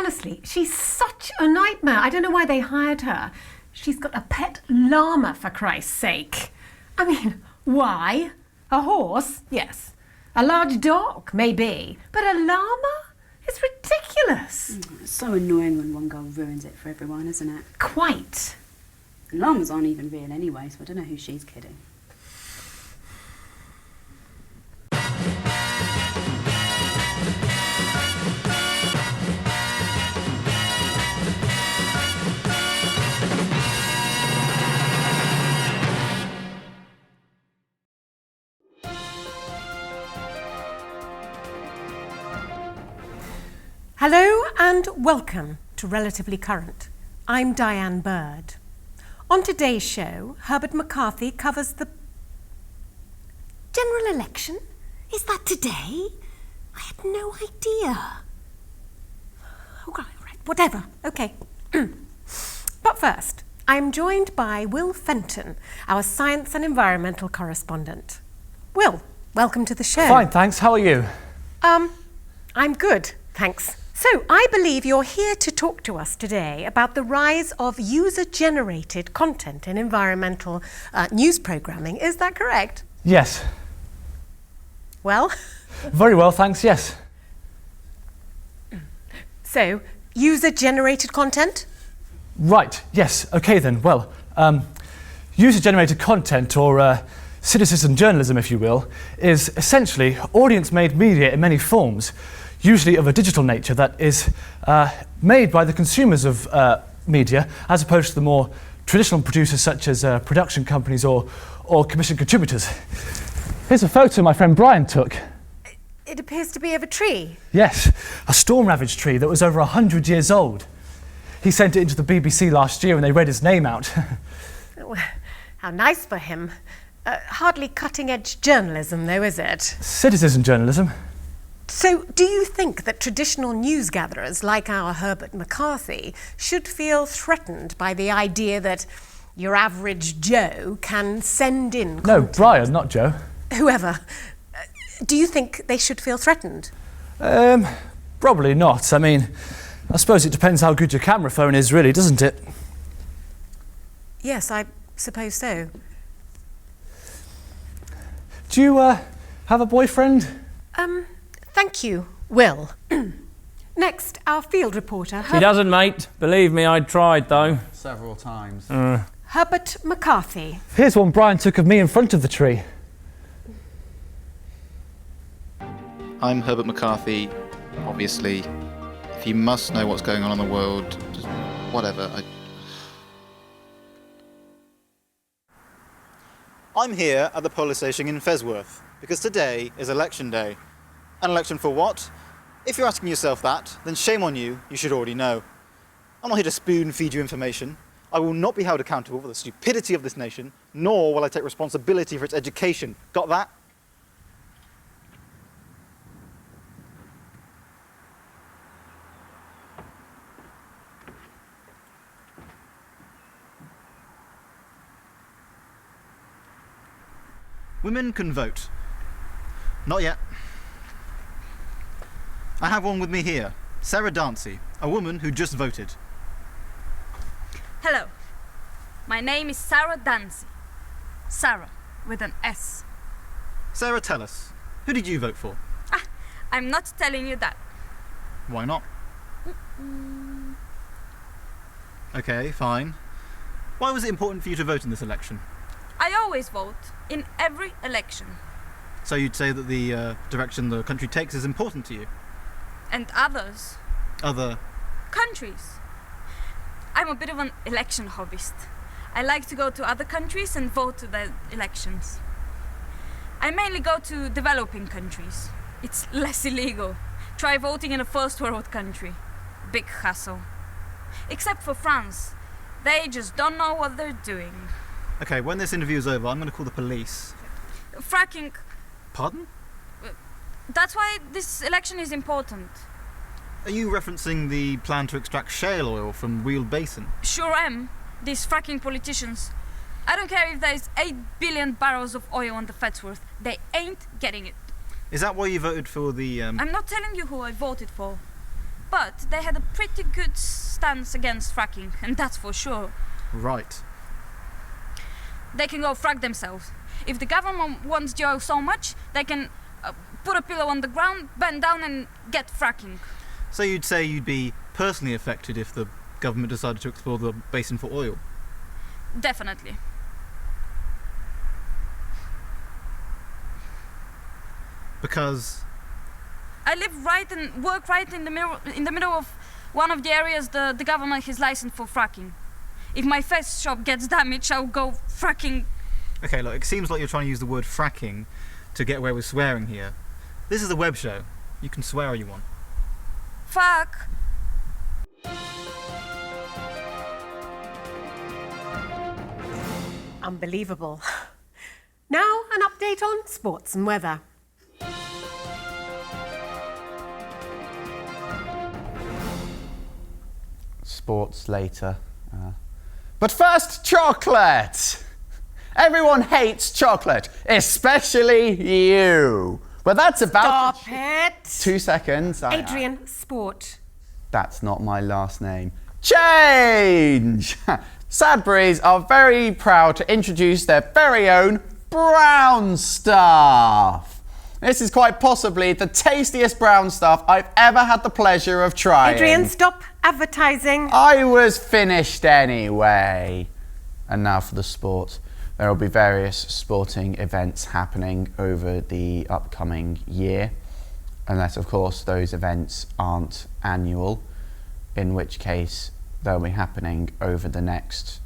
honestly, she's such a nightmare. I don't know why they hired her. She's got a pet llama, for Christ's sake. I mean, why? A horse? Yes. A large dog? Maybe. But a llama? It's ridiculous. It's so annoying when one girl ruins it for everyone, isn't it? Quite. And llamas aren't even real anyway, so I don't know who she's kidding. Hello and welcome to Relatively Current. I'm Diane Bird. On today's show, Herbert McCarthy covers the general election. Is that today? I had no idea. Oh, right, whatever. Okay. But first, I'm joined by Will Fenton, our science and environmental correspondent. Will, welcome to the show. Fine, thanks. How are you? I'm good, thanks. So, I believe you're here to talk to us today about the rise of user-generated content in environmental news programming. Is that correct? Yes. Well? Very well, thanks, yes. So, user-generated content? Right, yes. OK then. Well, user-generated content, or citizen journalism, if you will, is essentially audience-made media in many forms, usually of a digital nature, that is made by the consumers of media, as opposed to the more traditional producers such as production companies or commission contributors. Here's a photo my friend Brian took. It appears to be of a tree. Yes, a storm-ravaged tree that was over 100 years old. He sent it into the BBC last year and they read his name out. How nice for him. Hardly cutting-edge journalism, though, is it? Citizen journalism. So, do you think that traditional news gatherers like our Herbert McCarthy should feel threatened by the idea that your average Joe can send in content? No, Brian, not Joe. Whoever. Do you think they should feel threatened? Probably not. I mean, I suppose it depends how good your camera phone is, really, doesn't it? Yes, I suppose so. Do you have a boyfriend? Thank you, Will. Next, our field reporter. He doesn't, mate. Believe me, I tried, though. Several times. Herbert McCarthy. Here's one Brian took of me in front of the tree. I'm Herbert McCarthy. Obviously, if you must know what's going on in the world, just whatever. I'm here at the polling station in Fezworth because today is election day. An election for what? If you're asking yourself that, then shame on you, you should already know. I'm not here to spoon-feed you information. I will not be held accountable for the stupidity of this nation, nor will I take responsibility for its education. Got that? Women can vote. Not yet. I have one with me here, Sarah Dancy, a woman who just voted. Hello, my name is Sarah Dancy. Sarah, with an S. Sarah, tell us, who did you vote for? I'm not telling you that. Why not? Okay, fine. Why was it important for you to vote in this election? I always vote in every election. So you'd say that the direction the country takes is important to you? And others. Other countries. I'm a bit of an election hobbyist. I like to go to other countries and vote to the elections. I mainly go to developing countries. It's less illegal. Try voting in a first world country. Big hassle. Except for France. They just don't know what they're doing. Okay, when this interview is over, I'm going to call the police. Fracking. Pardon? That's why this election is important. Are you referencing the plan to extract shale oil from Wheel Basin? Sure am. These fracking politicians. I don't care if there's 8 billion barrels of oil on the Fezworth. They ain't getting it. Is that why you voted for the... I'm not telling you who I voted for. But they had a pretty good stance against fracking, and that's for sure. Right. They can go frack themselves. If the government wants Joe so much, they can put a pillow on the ground, bend down and get fracking. So you'd say you'd be personally affected if the government decided to explore the basin for oil? Definitely. Because... I live right and work right in the middle of one of the areas the government has licensed for fracking. If my Fez shop gets damaged, I'll go fracking. Okay, look, it seems like you're trying to use the word fracking to get away with swearing here. This is a web show. You can swear all you want. Fuck. Unbelievable. Now, an update on sports and weather. Sports later. But first, chocolate! Everyone hates chocolate, especially you. But that's about... Stop it! 2 seconds. Adrian, sport. That's not my last name. Change! Sadbury's are very proud to introduce their very own brown stuff. This is quite possibly the tastiest brown stuff I've ever had the pleasure of trying. Adrian, stop advertising. I was finished anyway. And now for the sport. There will be various sporting events happening over the upcoming year, unless of course those events aren't annual, in which case they'll be happening over the next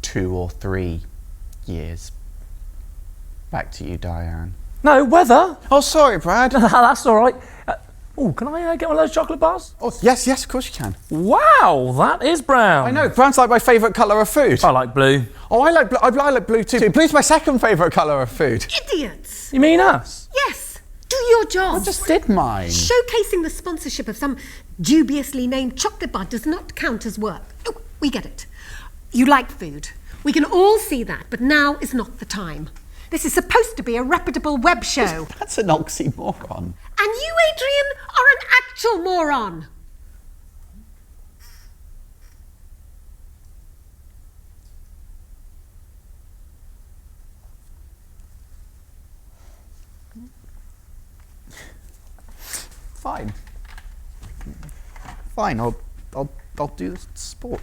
2 or 3 years. Back to you, Diane. No, weather? Oh, sorry, Brad. That's all right. Can I get one of those chocolate bars? Oh, yes, of course you can. Wow, that is brown. I know, brown's like my favourite colour of food. I like blue. Oh, I like blue too. Blue's my second favourite colour of food. Idiots! You mean us? Yes, do your job. I just did mine. Showcasing the sponsorship of some dubiously named chocolate bar does not count as work. Oh, we get it. You like food. We can all see that, but now is not the time. This is supposed to be a reputable web show. That's an oxymoron. And you, Adrian, are an actual moron. Fine, I'll do the sports.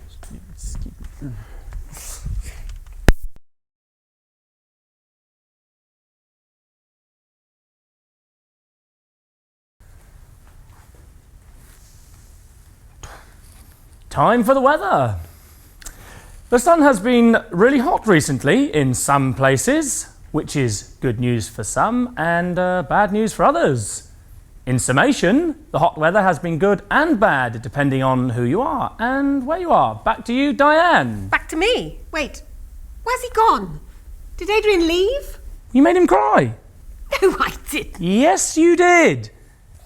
Time for the weather. The sun has been really hot recently in some places, which is good news for some and bad news for others. In summation, the hot weather has been good and bad depending on who you are and where you are. Back to you, Diane. Back to me. Wait, where's he gone? Did Adrian leave? You made him cry. No, I didn't. Yes, you did.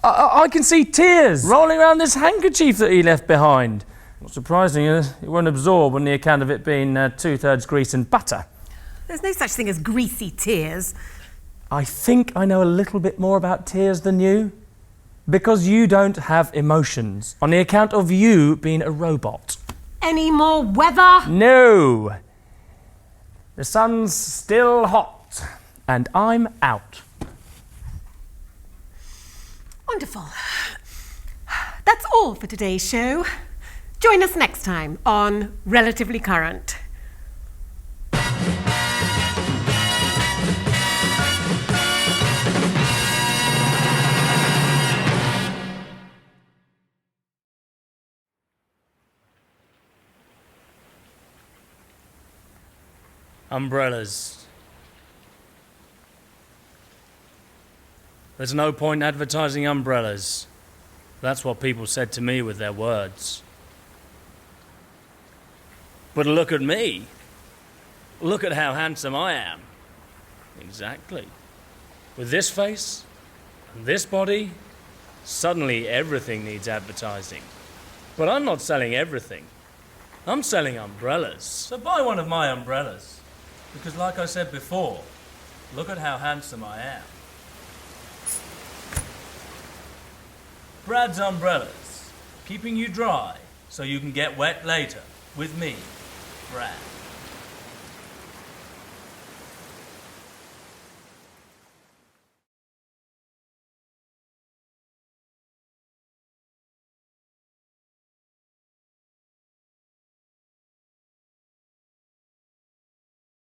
I can see tears rolling around this handkerchief that he left behind. Not surprising, it won't absorb on the account of it being 2/3 grease and butter. There's no such thing as greasy tears. I think I know a little bit more about tears than you. Because you don't have emotions, on the account of you being a robot. Any more weather? No. The sun's still hot, and I'm out. Wonderful. That's all for today's show. Join us next time on Relatively Current. Umbrellas. There's no point advertising umbrellas. That's what people said to me with their words. But look at me. Look at how handsome I am. Exactly. With this face and this body, suddenly everything needs advertising. But I'm not selling everything. I'm selling umbrellas. So buy one of my umbrellas. Because like I said before, look at how handsome I am. Brad's umbrellas, keeping you dry so you can get wet later. With me, Brad.